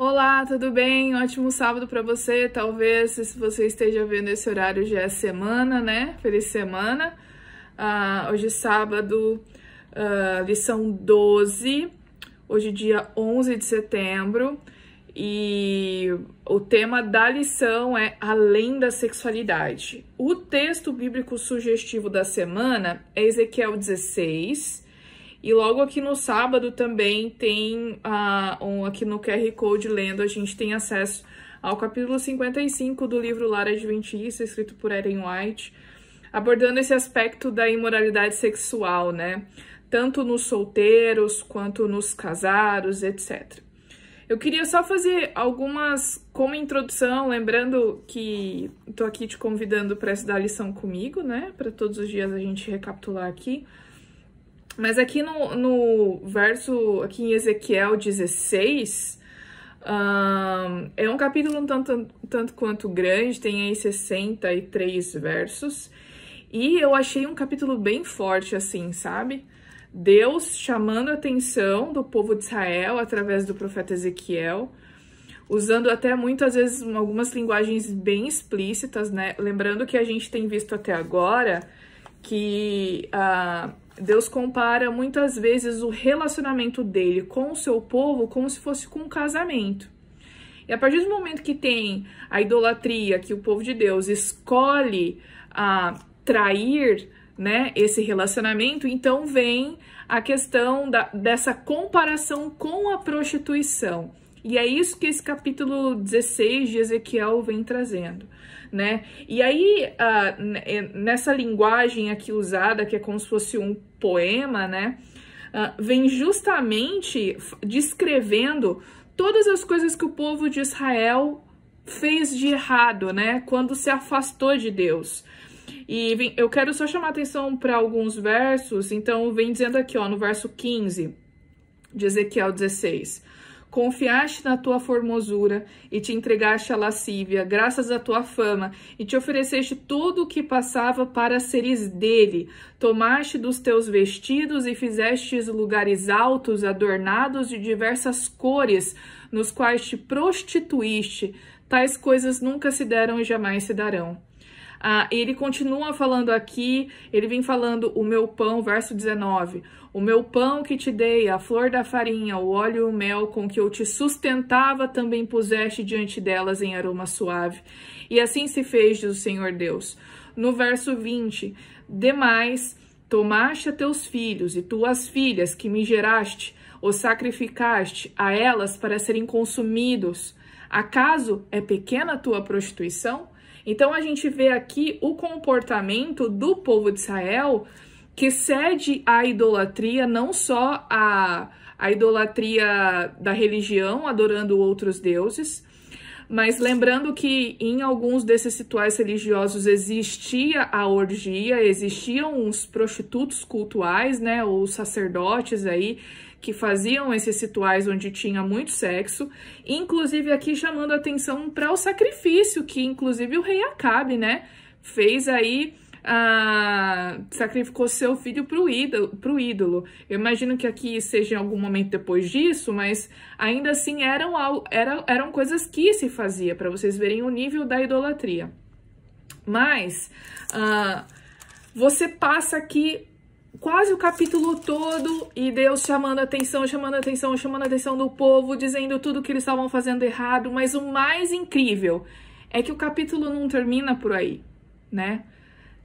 Olá, tudo bem? Ótimo sábado para você. Talvez, se você esteja vendo esse horário, já é semana, né? Feliz semana. Hoje é sábado, lição 12. Hoje, dia 11 de setembro. E o tema da lição é Além da Sexualidade. O texto bíblico sugestivo da semana é Ezequiel 16. E logo aqui no sábado também tem, aqui no QR Code lendo, a gente tem acesso ao capítulo 55 do livro Lar Adventista, escrito por Ellen White, abordando esse aspecto da imoralidade sexual, né? Tanto nos solteiros quanto nos casados, etc. Eu queria só fazer algumas, como introdução, lembrando que estou aqui te convidando para estudar a lição comigo, né? Para todos os dias a gente recapitular aqui. Mas aqui no verso, aqui em Ezequiel 16, é um capítulo um tanto quanto grande, tem aí 63 versos, e eu achei um capítulo bem forte, assim, sabe? Deus chamando a atenção do povo de Israel através do profeta Ezequiel, usando até muitas vezes algumas linguagens bem explícitas, né? Lembrando que a gente tem visto até agora que Deus compara muitas vezes o relacionamento dele com o seu povo como se fosse com um casamento. E a partir do momento que tem a idolatria, que o povo de Deus escolhe trair, né, esse relacionamento, então vem a questão dessa comparação com a prostituição. E é isso que esse capítulo 16 de Ezequiel vem trazendo, né? E aí, nessa linguagem aqui usada, que é como se fosse um poema, né? Vem justamente descrevendo todas as coisas que o povo de Israel fez de errado, né? Quando se afastou de Deus. E eu quero só chamar atenção para alguns versos, então vem dizendo aqui, ó, no verso 15 de Ezequiel 16. Confiaste na tua formosura e te entregaste à lascívia, graças à tua fama, e te ofereceste tudo o que passava para seres dele. Tomaste dos teus vestidos e fizestes lugares altos, adornados de diversas cores, nos quais te prostituíste. Tais coisas nunca se deram e jamais se darão. Ele continua falando aqui, ele vem falando o meu pão, verso 19, o meu pão que te dei, a flor da farinha, o óleo e o mel com que eu te sustentava, também puseste diante delas em aroma suave. E assim se fez, diz o Senhor Deus. No verso 20, demais, tomaste a teus filhos e tuas filhas que me geraste, os sacrificaste a elas para serem consumidos. Acaso é pequena a tua prostituição? Então, a gente vê aqui o comportamento do povo de Israel que cede à idolatria, não só a idolatria da religião, adorando outros deuses, mas lembrando que em alguns desses rituais religiosos existia a orgia, existiam os prostitutos cultuais, né, os sacerdotes aí, que faziam esses rituais onde tinha muito sexo, inclusive aqui chamando a atenção para o sacrifício, que inclusive o rei Acabe, né, fez aí, sacrificou seu filho pro ídolo. Eu imagino que aqui seja em algum momento depois disso, mas ainda assim eram coisas que se fazia, para vocês verem o nível da idolatria. Mas você passa aqui quase o capítulo todo e Deus chamando a atenção do povo, dizendo tudo que eles estavam fazendo errado, mas o mais incrível é que o capítulo não termina por aí, né?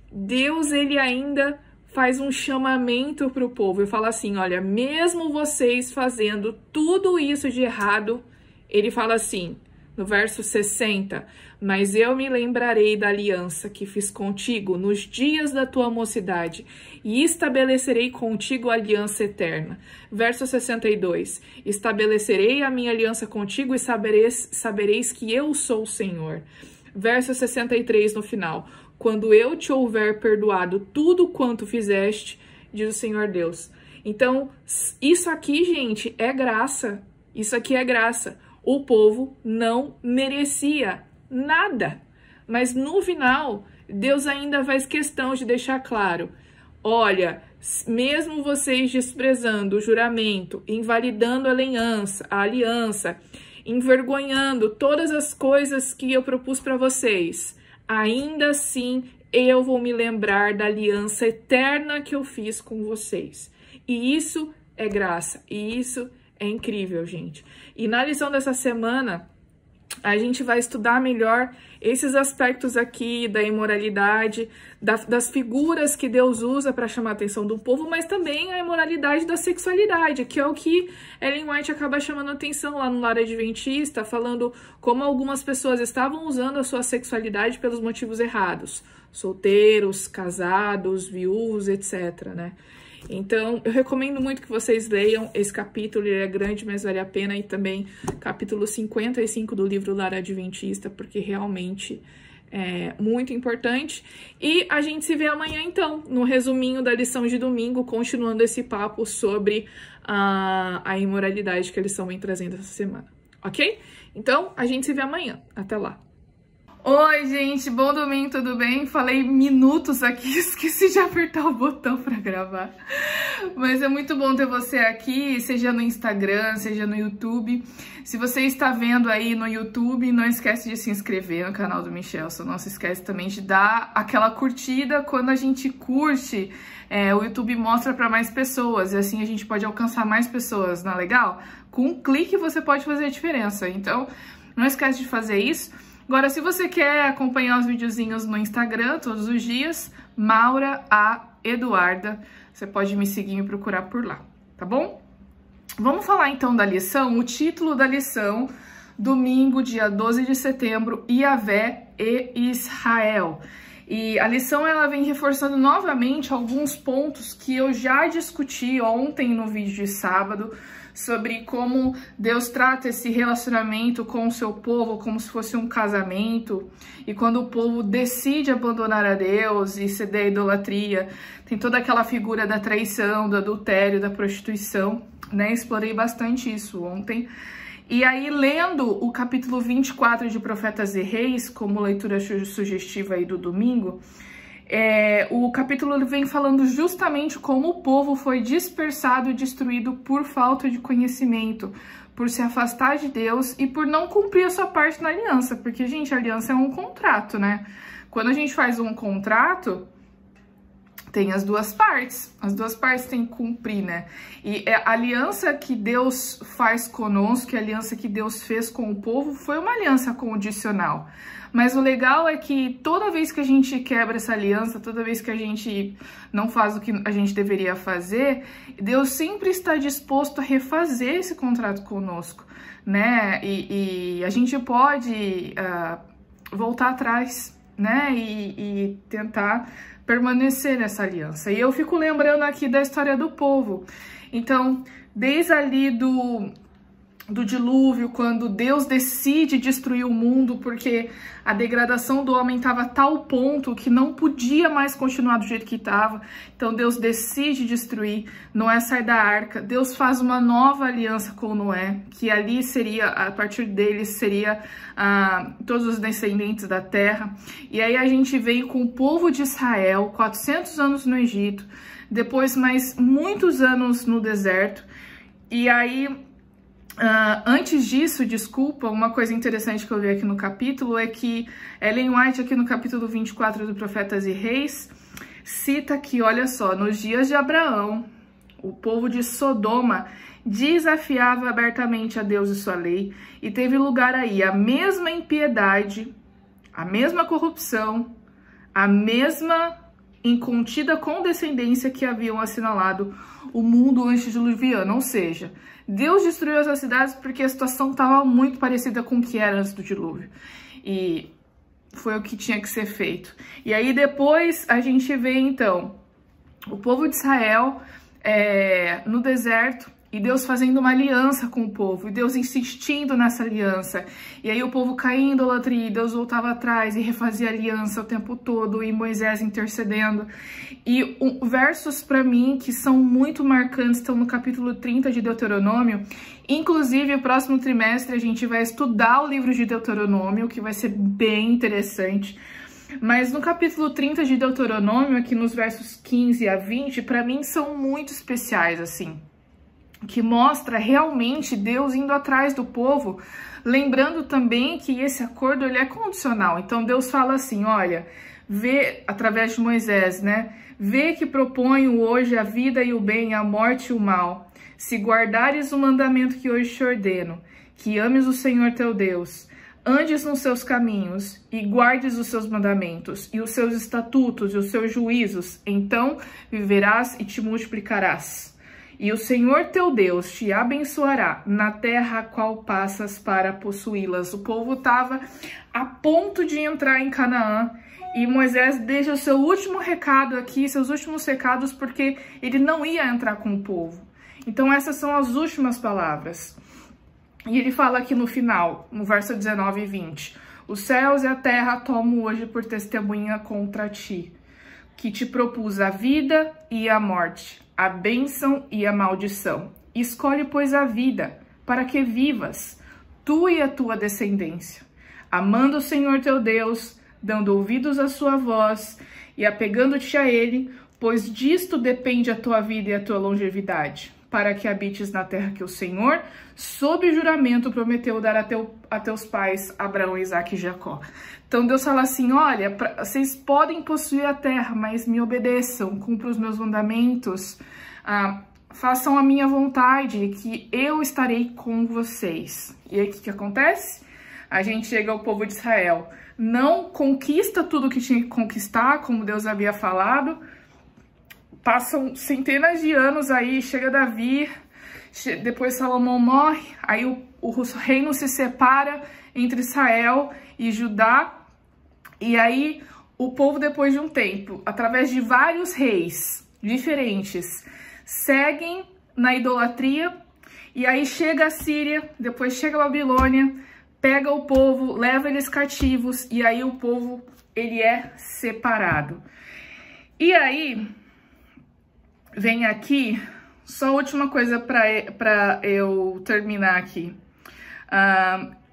Deus, ele ainda faz um chamamento para o povo e fala assim, olha, mesmo vocês fazendo tudo isso de errado, ele fala assim, no verso 60, mas eu me lembrarei da aliança que fiz contigo nos dias da tua mocidade e estabelecerei contigo a aliança eterna. Verso 62, estabelecerei a minha aliança contigo e sabereis que eu sou o Senhor. Verso 63 no final, quando eu te houver perdoado tudo quanto fizeste, diz o Senhor Deus. Então, isso aqui, gente, é graça. Isso aqui é graça. O povo não merecia nada. Mas no final, Deus ainda faz questão de deixar claro. Olha, mesmo vocês desprezando o juramento, invalidando a aliança, envergonhando todas as coisas que eu propus para vocês, ainda assim eu vou me lembrar da aliança eterna que eu fiz com vocês. E isso é graça, e isso é incrível, gente. E na lição dessa semana, a gente vai estudar melhor esses aspectos aqui da imoralidade, das figuras que Deus usa para chamar a atenção do povo, mas também a imoralidade da sexualidade, que é o que Ellen White acaba chamando a atenção lá no Lar Adventista, falando como algumas pessoas estavam usando a sua sexualidade pelos motivos errados, solteiros, casados, viúvos, etc, né? Então, eu recomendo muito que vocês leiam esse capítulo, ele é grande, mas vale a pena, e também capítulo 55 do livro Lar Adventista, porque realmente é muito importante. E a gente se vê amanhã, então, no resuminho da lição de domingo, continuando esse papo sobre a imoralidade que a lição vem trazendo essa semana, ok? Então, a gente se vê amanhã. Até lá! Oi, gente, bom domingo, tudo bem? Falei minutos aqui, esqueci de apertar o botão para gravar. Mas é muito bom ter você aqui, seja no Instagram, seja no YouTube. Se você está vendo aí no YouTube, não esquece de se inscrever no canal do Michelson. Não se esquece também de dar aquela curtida. Quando a gente curte, o YouTube mostra para mais pessoas, e assim a gente pode alcançar mais pessoas, não é legal? Com um clique você pode fazer a diferença, então não esquece de fazer isso. Agora, se você quer acompanhar os videozinhos no Instagram todos os dias, Maura A. Eduarda, você pode me seguir e me procurar por lá, tá bom? Vamos falar então da lição, o título da lição, domingo, dia 12 de setembro, Iavé e Israel. E a lição ela vem reforçando novamente alguns pontos que eu já discuti ontem no vídeo de sábado, sobre como Deus trata esse relacionamento com o seu povo como se fosse um casamento, e quando o povo decide abandonar a Deus e ceder à idolatria, tem toda aquela figura da traição, do adultério, da prostituição, né? Explorei bastante isso ontem. E aí, lendo o capítulo 24 de Profetas e Reis, como leitura sugestiva aí do domingo, o capítulo vem falando justamente como o povo foi dispersado e destruído por falta de conhecimento, por se afastar de Deus e por não cumprir a sua parte na aliança, porque, gente, a aliança é um contrato, né? Quando a gente faz um contrato, tem as duas partes têm que cumprir, né? E a aliança que Deus faz conosco, a aliança que Deus fez com o povo, foi uma aliança condicional. Mas o legal é que toda vez que a gente quebra essa aliança, toda vez que a gente não faz o que a gente deveria fazer, Deus sempre está disposto a refazer esse contrato conosco, né? E a gente pode voltar atrás, né? E tentar permanecer nessa aliança. E eu fico lembrando aqui da história do povo. Então, desde ali do dilúvio, quando Deus decide destruir o mundo, porque a degradação do homem estava a tal ponto que não podia mais continuar do jeito que estava. Então Deus decide destruir, Noé sai da arca, Deus faz uma nova aliança com Noé, que ali seria, a partir dele, seria todos os descendentes da terra. E aí a gente veio com o povo de Israel, 400 anos no Egito, depois mais muitos anos no deserto, e aí antes disso, desculpa, uma coisa interessante que eu vi aqui no capítulo é que Ellen White, aqui no capítulo 24 do Profetas e Reis, cita que, olha só, nos dias de Abraão, o povo de Sodoma desafiava abertamente a Deus e sua lei, e teve lugar aí a mesma impiedade, a mesma corrupção, a mesma incontida condescendência que haviam assinalado o mundo antediluviano, ou seja, Deus destruiu essas cidades porque a situação estava muito parecida com o que era antes do dilúvio. E foi o que tinha que ser feito. E aí depois a gente vê, então, o povo de Israel no deserto, e Deus fazendo uma aliança com o povo, e Deus insistindo nessa aliança. E aí o povo caindo em idolatria, e Deus voltava atrás e refazia aliança o tempo todo, e Moisés intercedendo. E versos para mim que são muito marcantes estão no capítulo 30 de Deuteronômio. Inclusive, o próximo trimestre a gente vai estudar o livro de Deuteronômio, que vai ser bem interessante. Mas no capítulo 30 de Deuteronômio, aqui nos versos 15 a 20, para mim são muito especiais, assim. que mostra realmente Deus indo atrás do povo, lembrando também que esse acordo ele é condicional. Então Deus fala assim, olha, vê através de Moisés, né? Vê que proponho hoje a vida e o bem, a morte e o mal. Se guardares o mandamento que hoje te ordeno, que ames o Senhor teu Deus, andes nos seus caminhos e guardes os seus mandamentos e os seus estatutos e os seus juízos, então viverás e te multiplicarás. E o Senhor teu Deus te abençoará na terra a qual passas para possuí-las. O povo estava a ponto de entrar em Canaã e Moisés deixa o seu último recado aqui, seus últimos recados, porque ele não ia entrar com o povo. Então essas são as últimas palavras. E ele fala aqui no final, no verso 19 e 20. Os céus e a terra tomo hoje por testemunha contra ti, que te propus a vida e a morte, a bênção e a maldição. Escolhe, pois, a vida, para que vivas, tu e a tua descendência, amando o Senhor teu Deus, dando ouvidos à sua voz e apegando-te a ele, pois disto depende a tua vida e a tua longevidade, para que habites na terra que o Senhor, sob juramento, prometeu dar a teus pais, Abraão, Isaque e Jacó. Então Deus fala assim, olha, vocês podem possuir a terra, mas me obedeçam, cumpram os meus mandamentos, façam a minha vontade, que eu estarei com vocês. E aí o que acontece? A gente chega ao povo de Israel, não conquista tudo que tinha que conquistar, como Deus havia falado. Passam centenas de anos aí, chega Davi, depois Salomão morre, aí o reino se separa entre Israel e Judá, e aí o povo, depois de um tempo, através de vários reis diferentes, seguem na idolatria, e aí chega a Síria, depois chega a Babilônia, pega o povo, leva eles cativos, e aí o povo, ele é separado. E aí vem aqui, só a última coisa para eu terminar aqui.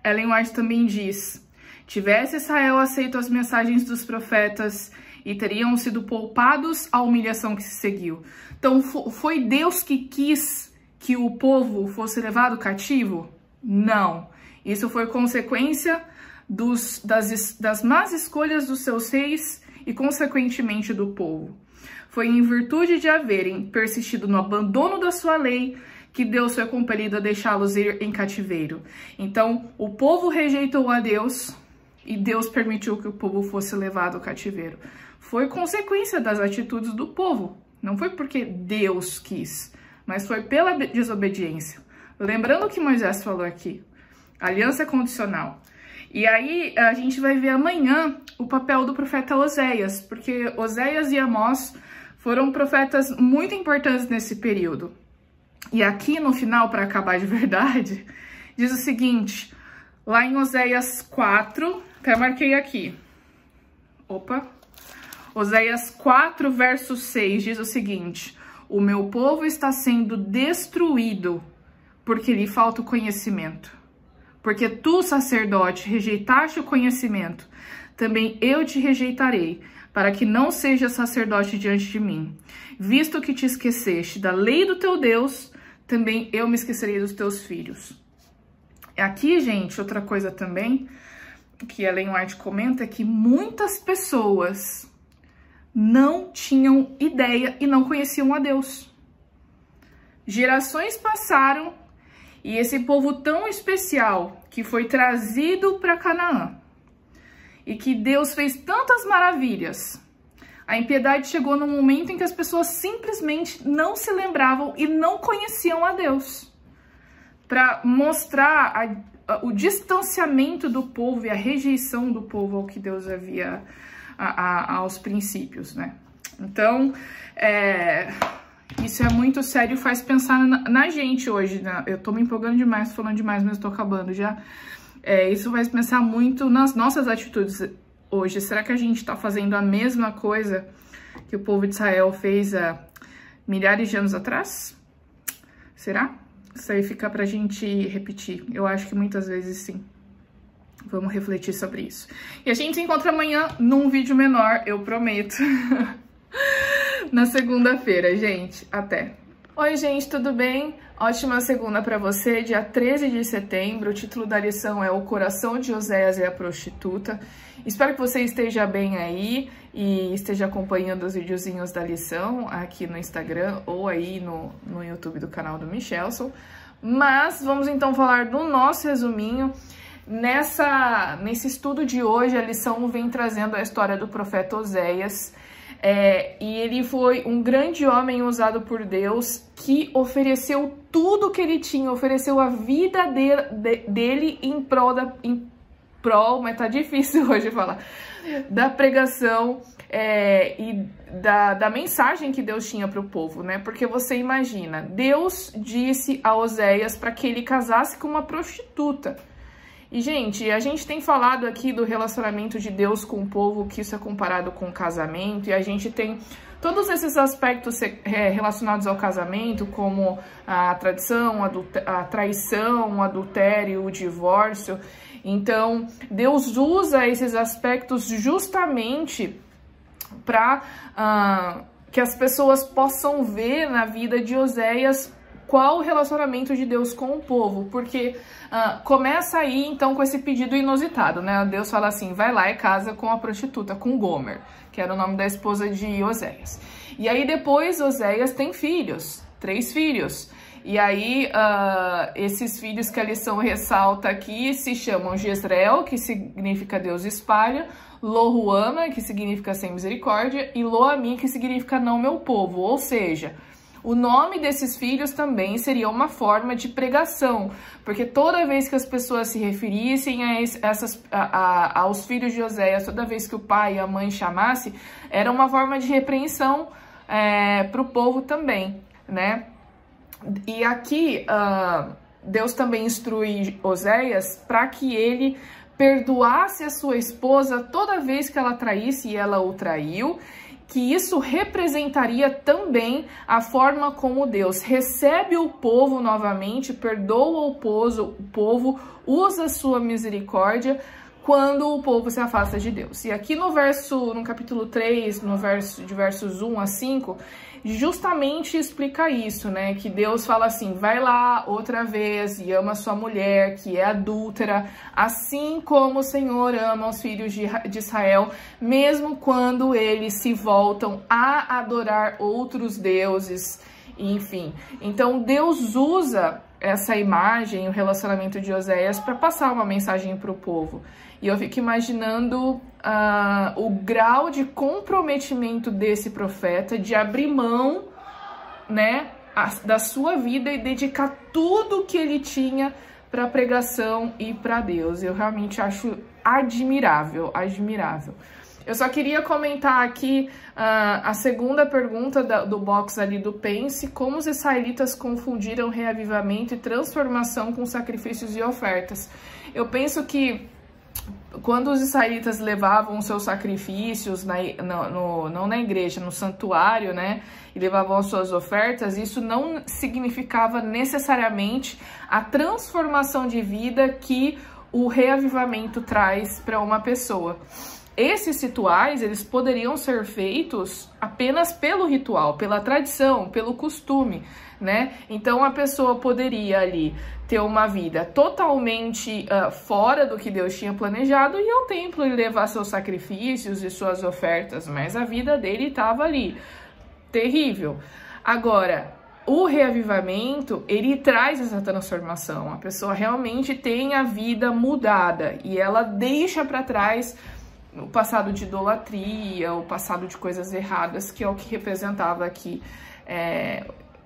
Ellen White também diz, tivesse Israel aceito as mensagens dos profetas e teriam sido poupados a humilhação que se seguiu. Então, foi Deus que quis que o povo fosse levado cativo? Não. Isso foi consequência das más escolhas dos seus reis e, consequentemente, do povo. Foi em virtude de haverem persistido no abandono da sua lei que Deus foi compelido a deixá-los ir em cativeiro. Então, o povo rejeitou a Deus e Deus permitiu que o povo fosse levado ao cativeiro. Foi consequência das atitudes do povo. Não foi porque Deus quis, mas foi pela desobediência. Lembrando o que Moisés falou aqui, aliança condicional. E aí a gente vai ver amanhã o papel do profeta Oséias, porque Oséias e Amós foram profetas muito importantes nesse período. E aqui no final, para acabar de verdade, diz o seguinte, lá em Oséias 4, até marquei aqui. Oséias 4, verso 6, diz o seguinte, o meu povo está sendo destruído porque lhe falta o conhecimento. Porque tu, sacerdote, rejeitaste o conhecimento, também eu te rejeitarei, para que não sejas sacerdote diante de mim. Visto que te esqueceste da lei do teu Deus, também eu me esquecerei dos teus filhos. Aqui, gente, outra coisa também, que Ellen White comenta, é que muitas pessoas não tinham ideia e não conheciam a Deus. Gerações passaram e esse povo tão especial que foi trazido para Canaã, e que Deus fez tantas maravilhas, a impiedade chegou num momento em que as pessoas simplesmente não se lembravam e não conheciam a Deus. Para mostrar o distanciamento do povo e a rejeição do povo ao que Deus havia, aos princípios, né? Então, isso é muito sério e faz pensar na gente hoje, né? Eu tô me empolgando demais, falando demais, mas tô acabando já. Isso vai pensar muito nas nossas atitudes hoje. Será que a gente está fazendo a mesma coisa que o povo de Israel fez há milhares de anos atrás? Será? Isso aí fica pra gente repetir. Eu acho que muitas vezes sim. Vamos refletir sobre isso. E a gente se encontra amanhã num vídeo menor, eu prometo. Na segunda-feira, gente. Até! Oi, gente, tudo bem? Ótima segunda para você, dia 13 de setembro. O título da lição é O Coração de Oséias e a Prostituta. Espero que você esteja bem aí e esteja acompanhando os videozinhos da lição aqui no Instagram ou aí no YouTube do canal do Michelson. Mas vamos então falar do nosso resuminho. Nesse estudo de hoje, a lição vem trazendo a história do profeta Oséias. E ele foi um grande homem usado por Deus que ofereceu tudo que ele tinha, ofereceu a vida dele em prol, mas tá difícil hoje falar, da pregação e da mensagem que Deus tinha para o povo, né? Porque você imagina, Deus disse a Oséias para que ele casasse com uma prostituta. E, gente, a gente tem falado aqui do relacionamento de Deus com o povo, que isso é comparado com o casamento, e a gente tem todos esses aspectos relacionados ao casamento, como a tradição, a traição, o adultério, o divórcio. Então, Deus usa esses aspectos justamente para que as pessoas possam ver na vida de Oséias qual o relacionamento de Deus com o povo, porque começa aí então com esse pedido inusitado, né? Deus fala assim, vai lá e casa com a prostituta, com Gomer, que era o nome da esposa de Oséias. E aí depois Oséias tem filhos, 3 filhos. E aí esses filhos que a lição ressalta aqui se chamam Jezreel, que significa Deus espalha, Lohuama, que significa sem misericórdia, e Loami, que significa não meu povo, ou seja, o nome desses filhos também seria uma forma de pregação, porque toda vez que as pessoas se referissem aos filhos de Oséias, toda vez que o pai e a mãe chamasse, era uma forma de repreensão para o povo também, né? E aqui Deus também instrui Oséias para que ele perdoasse a sua esposa toda vez que ela traísse e ela o traiu, que isso representaria também a forma como Deus recebe o povo novamente, perdoa o povo, usa sua misericórdia quando o povo se afasta de Deus. E aqui no capítulo 3, de versos 1 a 5, justamente explica isso, né? Que Deus fala assim, vai lá outra vez e ama sua mulher, que é adúltera, assim como o Senhor ama os filhos de Israel, mesmo quando eles se voltam a adorar outros deuses, enfim. Então Deus usa essa imagem, o relacionamento de Oséias, para passar uma mensagem para o povo. E eu fico imaginando o grau de comprometimento desse profeta, de abrir mão, né, da sua vida e dedicar tudo que ele tinha para a pregação e para Deus. Eu realmente acho admirável, admirável. Eu só queria comentar aqui a segunda pergunta do box ali do Pense, como os israelitas confundiram reavivamento e transformação com sacrifícios e ofertas. Eu penso que quando os israelitas levavam seus sacrifícios, não na igreja, no santuário, né, e levavam as suas ofertas, isso não significava necessariamente a transformação de vida que o reavivamento traz para uma pessoa. Esses rituais, eles poderiam ser feitos apenas pelo ritual, pela tradição, pelo costume, né? Então a pessoa poderia ali ter uma vida totalmente fora do que Deus tinha planejado e ao templo e levar seus sacrifícios e suas ofertas, mas a vida dele estava ali, terrível. Agora, o reavivamento, ele traz essa transformação, a pessoa realmente tem a vida mudada e ela deixa para trás o passado de idolatria, o passado de coisas erradas, que é o que representava aqui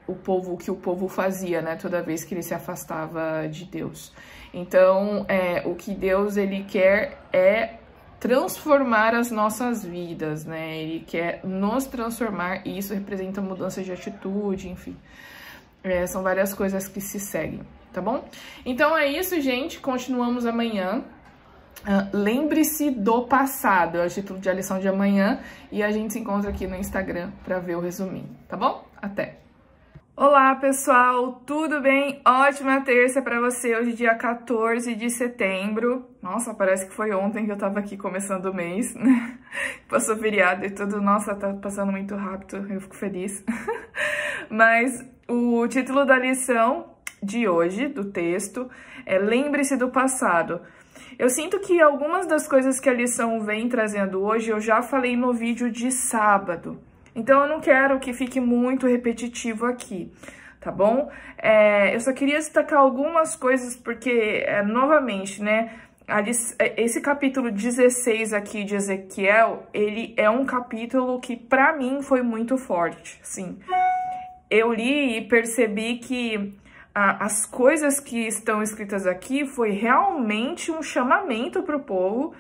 o que o povo fazia, né, toda vez que ele se afastava de Deus. Então, o que Deus ele quer é transformar as nossas vidas, né? Ele quer nos transformar e isso representa mudança de atitude, enfim. São várias coisas que se seguem, tá bom? Então é isso, gente. Continuamos amanhã. Lembre-se do passado, é o título da lição de amanhã, e a gente se encontra aqui no Instagram para ver o resuminho, tá bom? Até! Olá pessoal, tudo bem? Ótima terça para você, hoje dia 14 de setembro. Nossa, parece que foi ontem que eu tava aqui começando o mês, né? Passou feriado e tudo, nossa, tá passando muito rápido, eu fico feliz. Mas o título da lição de hoje, do texto, é Lembre-se do passado. Eu sinto que algumas das coisas que a lição vem trazendo hoje eu já falei no vídeo de sábado. Então, eu não quero que fique muito repetitivo aqui, tá bom? Eu só queria destacar algumas coisas, porque, novamente, né, esse capítulo 16 aqui de Ezequiel, ele é um capítulo que, pra mim, foi muito forte, assim. Eu li e percebi que as coisas que estão escritas aqui foi realmente um chamamento pro povo,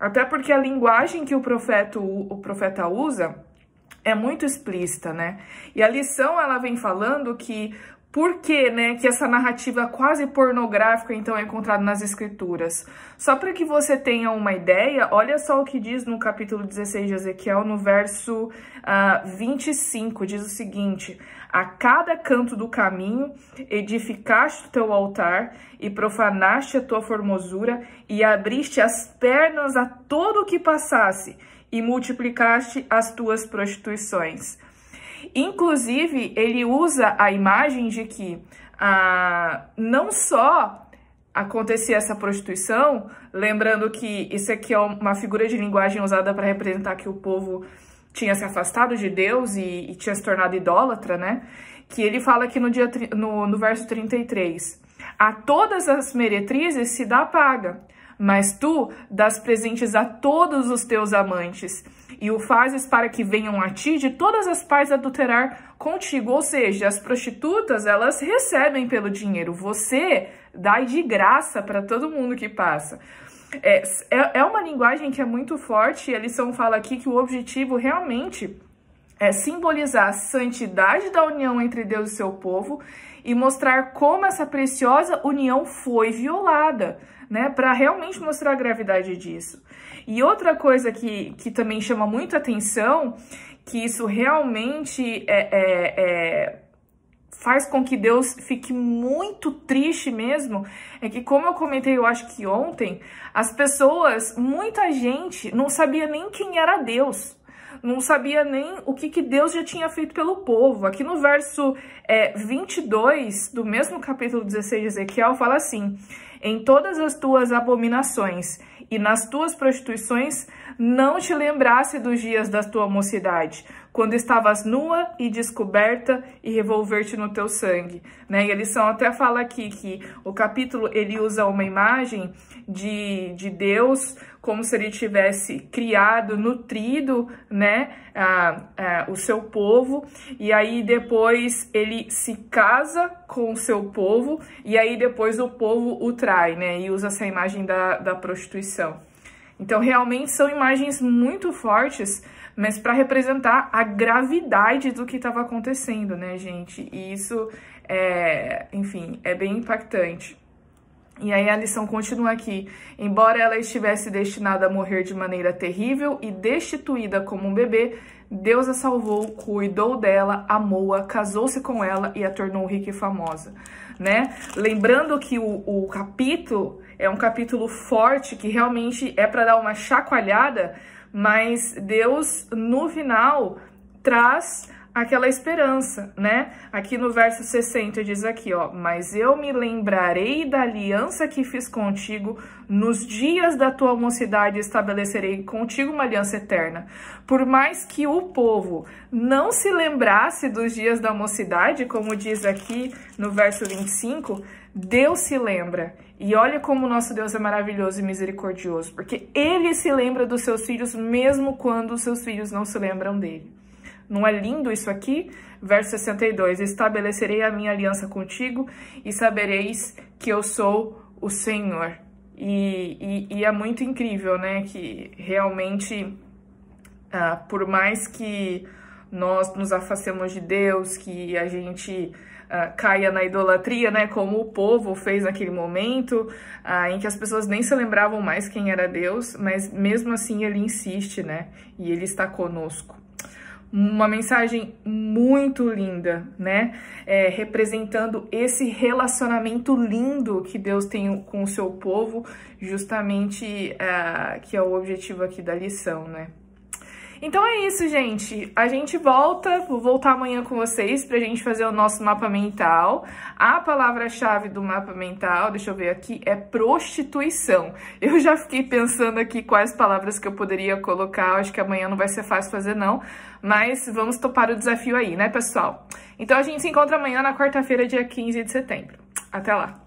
até porque a linguagem que o profeta usa é muito explícita, né? E a lição, ela vem falando que por que, né, que essa narrativa quase pornográfica, então, é encontrada nas escrituras. Só para que você tenha uma ideia, olha só o que diz no capítulo 16 de Ezequiel, no verso 25, diz o seguinte: a cada canto do caminho edificaste o teu altar e profanaste a tua formosura e abriste as pernas a todo o que passasse, e multiplicaste as tuas prostituições. Inclusive, ele usa a imagem de que não só acontecia essa prostituição, lembrando que isso aqui é uma figura de linguagem usada para representar que o povo tinha se afastado de Deus e tinha se tornado idólatra, né? Que ele fala aqui no verso 33, a todas as meretrizes se dá paga, mas tu dás presentes a todos os teus amantes, e o fazes para que venham a ti de todas as partes adulterar contigo. Ou seja, as prostitutas, elas recebem pelo dinheiro, você dá de graça para todo mundo que passa. É uma linguagem que é muito forte, e a lição fala aqui que o objetivo realmente é simbolizar a santidade da união entre Deus e seu povo e mostrar como essa preciosa união foi violada, né, para realmente mostrar a gravidade disso. E outra coisa que também chama muito atenção, que isso realmente faz com que Deus fique muito triste mesmo, é que, como eu comentei, eu acho que ontem, as pessoas, muita gente não sabia nem quem era Deus, não sabia nem o que Deus já tinha feito pelo povo. Aqui no verso 22 do mesmo capítulo 16 de Ezequiel, fala assim: em todas as tuas abominações e nas tuas prostituições não te lembrasse dos dias da tua mocidade, quando estavas nua e descoberta e revolver-te no teu sangue, né? E a lição até fala aqui que o capítulo, ele usa uma imagem de Deus como se ele tivesse criado, nutrido, né, o seu povo, e aí depois ele se casa com o seu povo, e aí depois o povo o trai, né, e usa essa imagem da prostituição. Então, realmente são imagens muito fortes, mas para representar a gravidade do que estava acontecendo, né, gente? E isso, enfim, é bem impactante. E aí a lição continua aqui: embora ela estivesse destinada a morrer de maneira terrível e destituída como um bebê, Deus a salvou, cuidou dela, amou-a, casou-se com ela e a tornou rica e famosa, né? Lembrando que o capítulo é um capítulo forte, que realmente é para dar uma chacoalhada, mas Deus, no final, traz aquela esperança, né? Aqui no verso 60 diz aqui, ó: mas eu me lembrarei da aliança que fiz contigo, nos dias da tua mocidade estabelecerei contigo uma aliança eterna. Por mais que o povo não se lembrasse dos dias da mocidade, como diz aqui no verso 25, Deus se lembra. E olha como o nosso Deus é maravilhoso e misericordioso, porque Ele se lembra dos seus filhos mesmo quando os seus filhos não se lembram dele. Não é lindo isso aqui? Verso 62, estabelecerei a minha aliança contigo e sabereis que eu sou o Senhor. E é muito incrível, né, que realmente, por mais que nós nos afastemos de Deus, que a gente caia na idolatria, né, como o povo fez naquele momento, em que as pessoas nem se lembravam mais quem era Deus, mas mesmo assim Ele insiste, né, e Ele está conosco. uma mensagem muito linda, né? Representando esse relacionamento lindo que Deus tem com o seu povo, justamente que é o objetivo aqui da lição, né? Então é isso, gente. A gente vou voltar amanhã com vocês pra gente fazer o nosso mapa mental. A palavra-chave do mapa mental, deixa eu ver aqui, é prostituição. Eu já fiquei pensando aqui quais palavras que eu poderia colocar. Acho que amanhã não vai ser fácil fazer, não. Mas vamos topar o desafio aí, né, pessoal? Então a gente se encontra amanhã na quarta-feira, dia 15 de setembro. Até lá!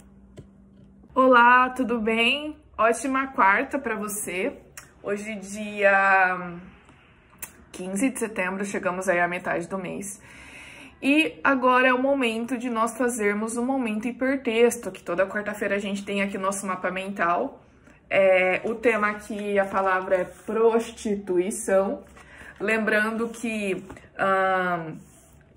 Olá, tudo bem? Ótima quarta pra você. Hoje, dia 15 de setembro, chegamos aí à metade do mês. E agora é o momento de nós fazermos um momento hipertexto, que toda quarta-feira a gente tem aqui nosso mapa mental. O tema aqui, a palavra é prostituição. Lembrando que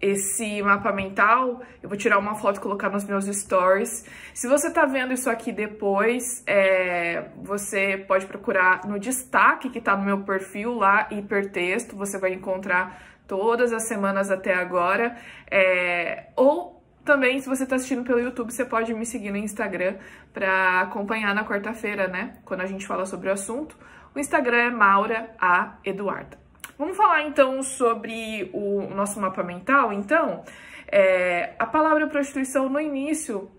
esse mapa mental, eu vou tirar uma foto e colocar nos meus stories. Se você tá vendo isso aqui depois, você pode procurar no destaque que tá no meu perfil lá, hipertexto, você vai encontrar todas as semanas até agora. Ou também, se você tá assistindo pelo YouTube, você pode me seguir no Instagram para acompanhar na quarta-feira, né? Quando a gente fala sobre o assunto. O Instagram é Maura A. Eduarda. Vamos falar, então, sobre o nosso mapa mental. Então, a palavra prostituição, no início,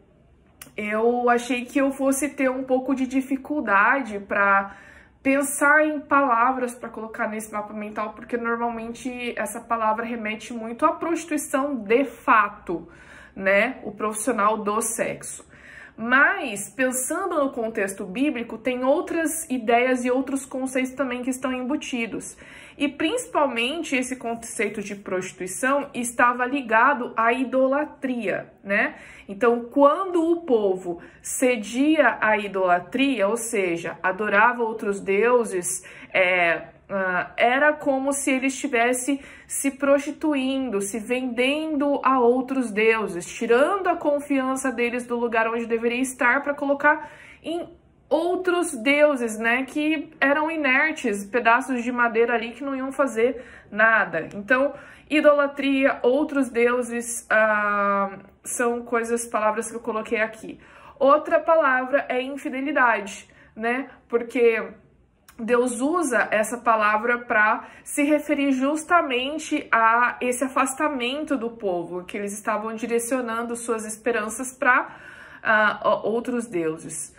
eu achei que eu fosse ter um pouco de dificuldade para pensar em palavras para colocar nesse mapa mental, porque normalmente essa palavra remete muito à prostituição de fato, né? O profissional do sexo. Mas, pensando no contexto bíblico, tem outras ideias e outros conceitos também que estão embutidos. E, principalmente, esse conceito de prostituição estava ligado à idolatria, né? Então, quando o povo cedia à idolatria, ou seja, adorava outros deuses, era como se ele estivesse se prostituindo, se vendendo a outros deuses, tirando a confiança deles do lugar onde deveria estar para colocar em outros deuses, né, que eram inertes, pedaços de madeira ali que não iam fazer nada. Então, idolatria, outros deuses, são palavras que eu coloquei aqui. Outra palavra é infidelidade, né, porque Deus usa essa palavra para se referir justamente a esse afastamento do povo, que eles estavam direcionando suas esperanças para outros deuses.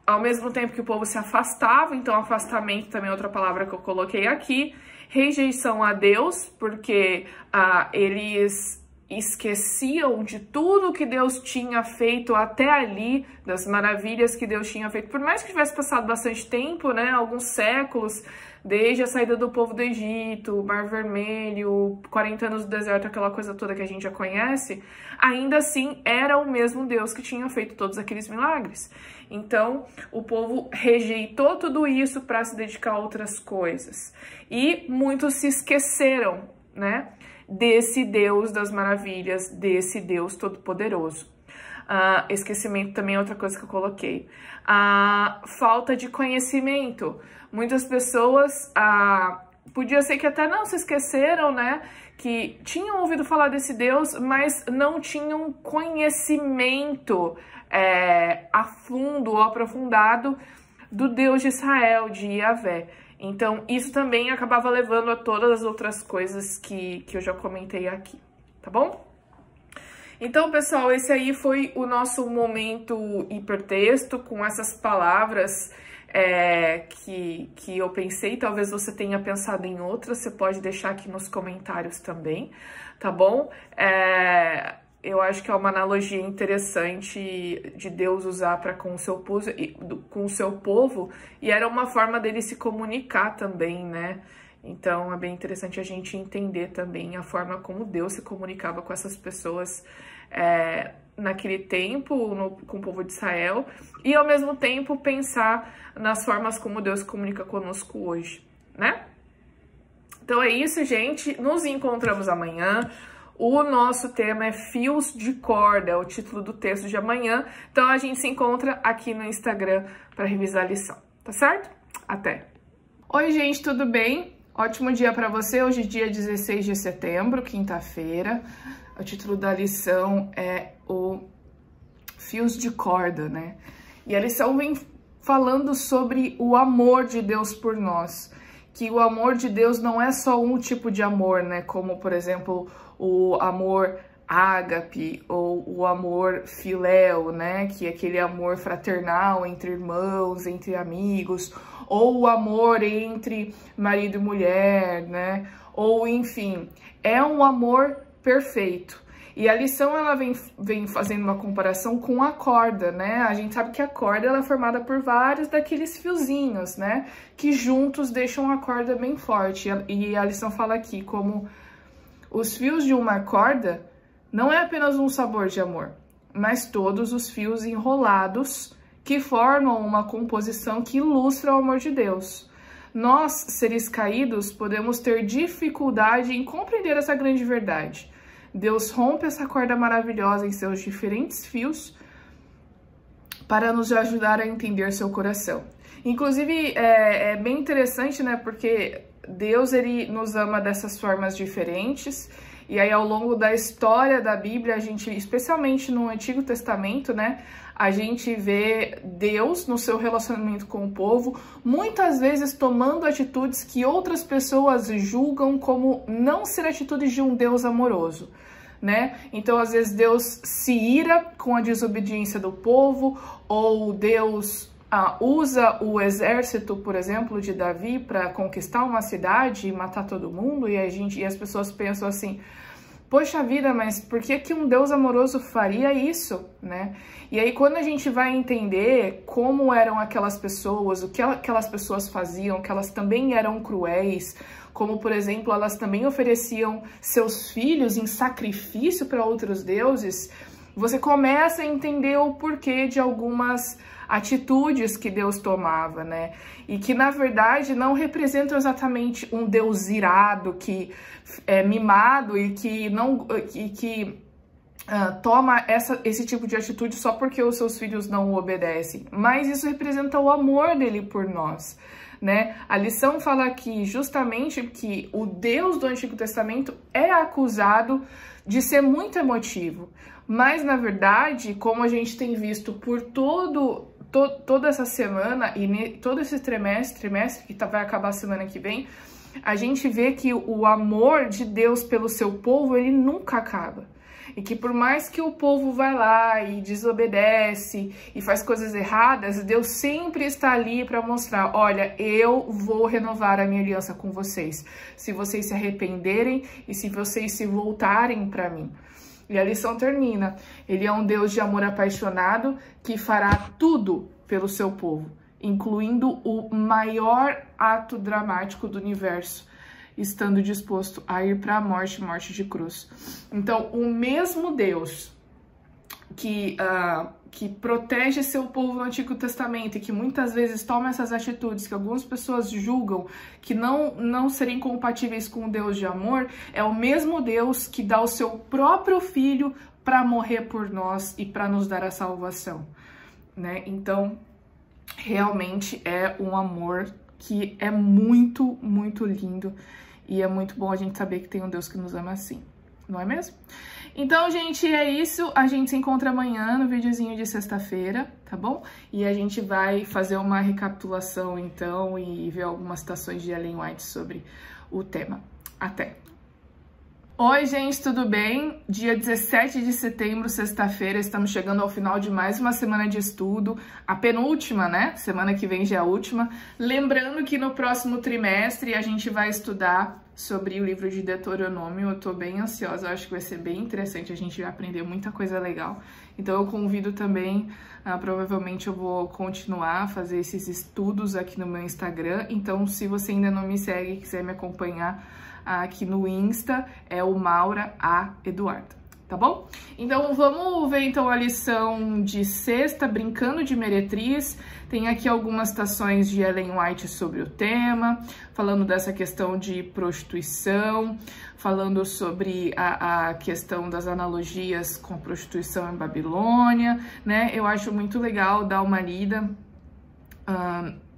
Ao mesmo tempo que o povo se afastava, então afastamento também é outra palavra que eu coloquei aqui. Rejeição a Deus, porque eles esqueciam de tudo que Deus tinha feito até ali, das maravilhas que Deus tinha feito. Por mais que tivesse passado bastante tempo, né, alguns séculos, desde a saída do povo do Egito, Mar Vermelho, 40 anos do deserto, aquela coisa toda que a gente já conhece, ainda assim era o mesmo Deus que tinha feito todos aqueles milagres. Então, o povo rejeitou tudo isso para se dedicar a outras coisas. E muitos se esqueceram, né, desse Deus das maravilhas, desse Deus todo-poderoso. Esquecimento também é outra coisa que eu coloquei. Falta de conhecimento. Muitas pessoas, podia ser que até não se esqueceram, né, que tinham ouvido falar desse Deus, mas não tinham conhecimento a fundo ou aprofundado do Deus de Israel, de Yahvé. Então, isso também acabava levando a todas as outras coisas que eu já comentei aqui, tá bom? Então, pessoal, esse aí foi o nosso momento hipertexto, com essas palavras que eu pensei. Talvez você tenha pensado em outras, você pode deixar aqui nos comentários também, tá bom? Eu acho que é uma analogia interessante de Deus usar para com o seu povo, e era uma forma dele se comunicar também, né? Então é bem interessante a gente entender também a forma como Deus se comunicava com essas pessoas naquele tempo, com o povo de Israel, e ao mesmo tempo pensar nas formas como Deus se comunica conosco hoje, né? Então é isso, gente. Nos encontramos amanhã. O nosso tema é Fios de Corda, é o título do texto de amanhã. Então a gente se encontra aqui no Instagram para revisar a lição, tá certo? Até! Oi, gente, tudo bem? Ótimo dia para você, hoje dia 16 de setembro, quinta-feira. O título da lição é o Fios de Corda, né? E a lição vem falando sobre o amor de Deus por nós. Que o amor de Deus não é só um tipo de amor, né? Como, por exemplo, o amor ágape ou o amor filéu, né? Que é aquele amor fraternal entre irmãos, entre amigos, ou o amor entre marido e mulher, né? Ou, enfim, é um amor perfeito. E a lição, ela vem fazendo uma comparação com a corda, né? A gente sabe que a corda, ela é formada por vários daqueles fiozinhos, né? Que juntos deixam a corda bem forte. E a lição fala aqui como os fios de uma corda não é apenas um sabor de amor, mas todos os fios enrolados que formam uma composição que ilustra o amor de Deus. Nós, seres caídos, podemos ter dificuldade em compreender essa grande verdade. Deus rompe essa corda maravilhosa em seus diferentes fios para nos ajudar a entender seu coração. Inclusive, é bem interessante, né? Porque Deus, ele nos ama dessas formas diferentes. E aí, ao longo da história da Bíblia, a gente, especialmente no Antigo Testamento, né? A gente vê Deus no seu relacionamento com o povo, muitas vezes tomando atitudes que outras pessoas julgam como não ser atitudes de um Deus amoroso, né? Então, às vezes, Deus se ira com a desobediência do povo, ou Deus usa o exército, por exemplo, de Davi para conquistar uma cidade e matar todo mundo, e as pessoas pensam assim: poxa vida, mas por que um Deus amoroso faria isso, né? E aí, quando a gente vai entender como eram aquelas pessoas, o que aquelas pessoas faziam, que elas também eram cruéis, como, por exemplo, elas também ofereciam seus filhos em sacrifício para outros deuses, você começa a entender o porquê de algumas atitudes que Deus tomava, né? E que, na verdade, não representam exatamente um Deus irado, que é mimado e que toma esse tipo de atitude só porque os seus filhos não o obedecem. Mas isso representa o amor dele por nós, né? A lição fala aqui justamente que o Deus do Antigo Testamento é acusado de ser muito emotivo. Mas, na verdade, como a gente tem visto por toda essa semana e todo esse trimestre que vai acabar semana que vem, a gente vê que o amor de Deus pelo seu povo, ele nunca acaba. E que por mais que o povo vai lá e desobedece e faz coisas erradas, Deus sempre está ali para mostrar: olha, eu vou renovar a minha aliança com vocês, se vocês se arrependerem e se vocês se voltarem para mim. E a lição termina: ele é um Deus de amor apaixonado que fará tudo pelo seu povo, incluindo o maior ato dramático do universo, estando disposto a ir para a morte de cruz. Então, o mesmo Deus que protege seu povo no Antigo Testamento e que muitas vezes toma essas atitudes que algumas pessoas julgam que não serem compatíveis com o Deus de amor, é o mesmo Deus que dá o seu próprio filho para morrer por nós e para nos dar a salvação, né? Então, realmente é um amor que é muito, muito lindo, e é muito bom a gente saber que tem um Deus que nos ama assim, não é mesmo? Então, gente, é isso. A gente se encontra amanhã no videozinho de sexta-feira, tá bom? E a gente vai fazer uma recapitulação, então, e ver algumas citações de Ellen White sobre o tema. Até! Oi, gente, tudo bem? Dia 17 de setembro, sexta-feira, estamos chegando ao final de mais uma semana de estudo, a penúltima, né? Semana que vem já é a última. Lembrando que no próximo trimestre a gente vai estudar sobre o livro de Deuteronômio. Eu tô bem ansiosa, eu acho que vai ser bem interessante, a gente vai aprender muita coisa legal. Então eu convido também, provavelmente eu vou continuar a fazer esses estudos aqui no meu Instagram. Então, se você ainda não me segue e quiser me acompanhar aqui no Insta, é o Maura A. Eduarda, tá bom? Então, vamos ver então a lição de sexta, Brincando de Meretriz. Tem aqui algumas citações de Ellen White sobre o tema, falando dessa questão de prostituição, falando sobre a questão das analogias com prostituição em Babilônia, né? Eu acho muito legal dar uma lida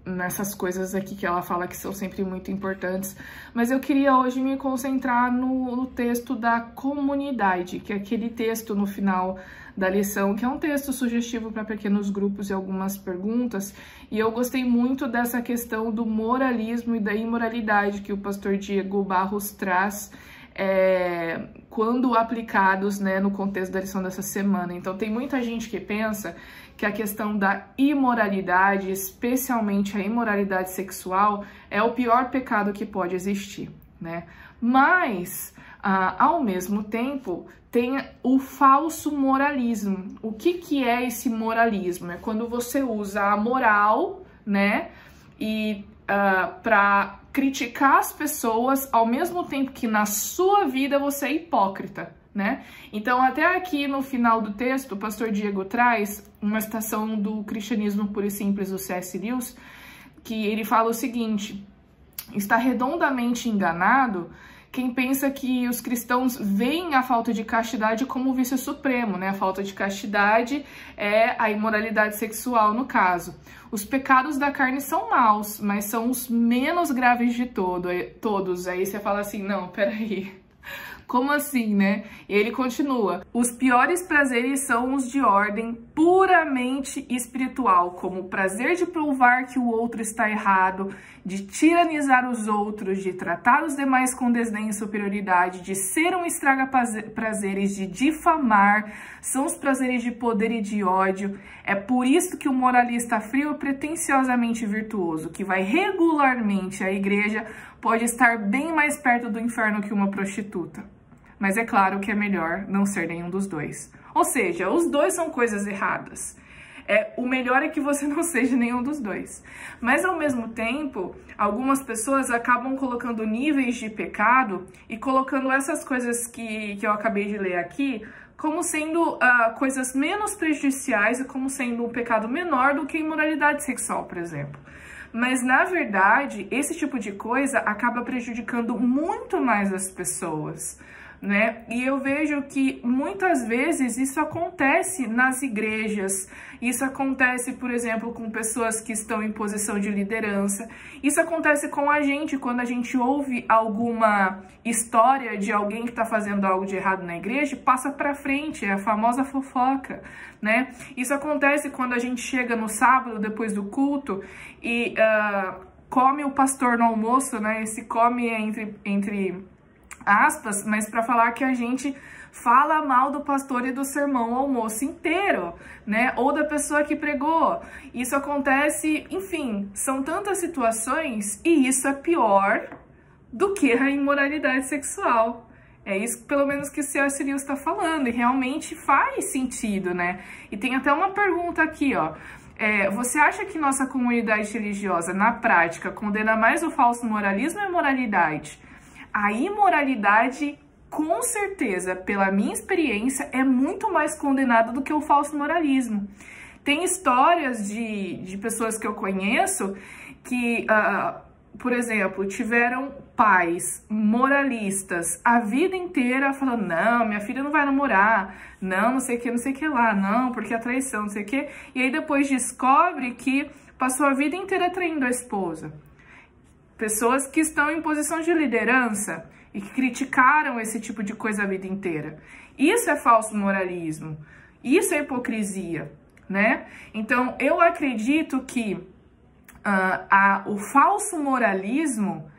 nessas coisas aqui que ela fala que são sempre muito importantes, mas eu queria hoje me concentrar no texto da comunidade, que é aquele texto no final da lição, que é um texto sugestivo para pequenos grupos e algumas perguntas, e eu gostei muito dessa questão do moralismo e da imoralidade que o pastor Diego Barros traz, quando aplicados, né, no contexto da lição dessa semana. Então tem muita gente que pensa que a questão da imoralidade, especialmente a imoralidade sexual, é o pior pecado que pode existir, né? Mas, ao mesmo tempo, tem o falso moralismo. O que é esse moralismo? É quando você usa a moral, né, e para criticar as pessoas, ao mesmo tempo que na sua vida você é hipócrita, né? Então, até aqui no final do texto, o pastor Diego traz uma citação do Cristianismo Puro e Simples do C.S. Lewis, que ele fala o seguinte: está redondamente enganado quem pensa que os cristãos veem a falta de castidade como o vício supremo, né? A falta de castidade é a imoralidade sexual, no caso. Os pecados da carne são maus, mas são os menos graves de todos. Aí você fala assim, não, peraí. Como assim, né? E ele continua: os piores prazeres são os de ordem puramente espiritual, como o prazer de provar que o outro está errado, de tiranizar os outros, de tratar os demais com desdém e superioridade, de ser um estraga-prazeres, de difamar, são os prazeres de poder e de ódio. É por isso que o moralista frio é pretensiosamente virtuoso, que vai regularmente à igreja, pode estar bem mais perto do inferno que uma prostituta. Mas é claro que é melhor não ser nenhum dos dois. Ou seja, os dois são coisas erradas. O melhor é que você não seja nenhum dos dois. Mas, ao mesmo tempo, algumas pessoas acabam colocando níveis de pecado e colocando essas coisas que eu acabei de ler aqui como sendo coisas menos prejudiciais e como sendo um pecado menor do que a imoralidade sexual, por exemplo. Mas, na verdade, esse tipo de coisa acaba prejudicando muito mais as pessoas, né? E eu vejo que muitas vezes isso acontece nas igrejas, isso acontece, por exemplo, com pessoas que estão em posição de liderança, isso acontece com a gente quando a gente ouve alguma história de alguém que está fazendo algo de errado na igreja, passa para frente, é a famosa fofoca, né? Isso acontece quando a gente chega no sábado, depois do culto, e come o pastor no almoço, né? Esse come entre aspas, mas para falar que a gente fala mal do pastor e do sermão o almoço inteiro, né? Ou da pessoa que pregou. Isso acontece, enfim, são tantas situações e isso é pior do que a imoralidade sexual. É isso, pelo menos, que o C.S. Lewis está falando, e realmente faz sentido, né? E tem até uma pergunta aqui, ó. Você acha que nossa comunidade religiosa, na prática, condena mais o falso moralismo ou a imoralidade? A imoralidade, com certeza, pela minha experiência, é muito mais condenada do que o falso moralismo. Tem histórias de pessoas que eu conheço que, por exemplo, tiveram pais moralistas a vida inteira falando, não, minha filha não vai namorar, não sei o que lá, não, porque é traição, não sei o que. E aí depois descobre que passou a vida inteira traindo a esposa. Pessoas que estão em posição de liderança e que criticaram esse tipo de coisa a vida inteira. Isso é falso moralismo, isso é hipocrisia, né? Então, eu acredito que o falso moralismo,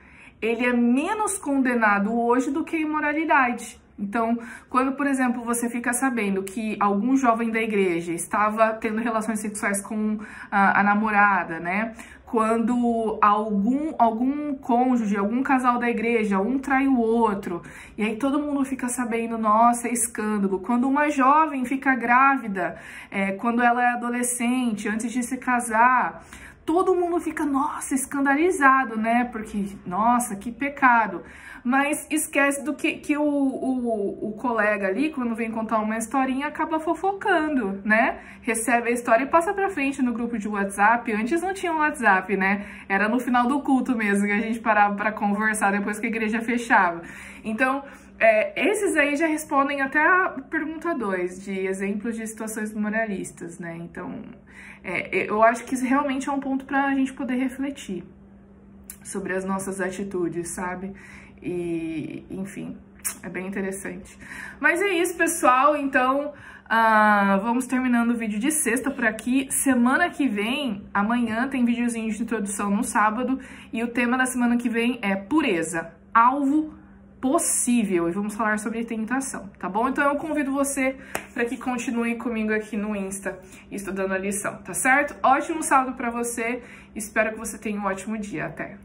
ele é menos condenado hoje do que a imoralidade. Então, quando, por exemplo, você fica sabendo que algum jovem da igreja estava tendo relações sexuais com a namorada, né? Quando algum cônjuge, algum casal da igreja, um trai o outro, e aí todo mundo fica sabendo, nossa, é escândalo. Quando uma jovem fica grávida, quando ela é adolescente, antes de se casar, todo mundo fica, nossa, escandalizado, né? Porque, nossa, que pecado. Mas esquece do que o colega ali, quando vem contar uma historinha, acaba fofocando, né? Recebe a história e passa pra frente no grupo de WhatsApp. Antes não tinha WhatsApp, né? Era no final do culto mesmo que a gente parava pra conversar depois que a igreja fechava. Então, Esses aí já respondem até a pergunta 2, de exemplos de situações moralistas, né? Então, eu acho que isso realmente é um ponto pra gente poder refletir sobre as nossas atitudes, sabe? E, enfim, é bem interessante. Mas é isso, pessoal. Então, vamos terminando o vídeo de sexta por aqui. Semana que vem, amanhã, tem videozinho de introdução no sábado. E o tema da semana que vem é pureza, alvo possível. E vamos falar sobre tentação, tá bom? Então eu convido você para que continue comigo aqui no Insta, estudando a lição, tá certo? Ótimo sábado para você. Espero que você tenha um ótimo dia. Até!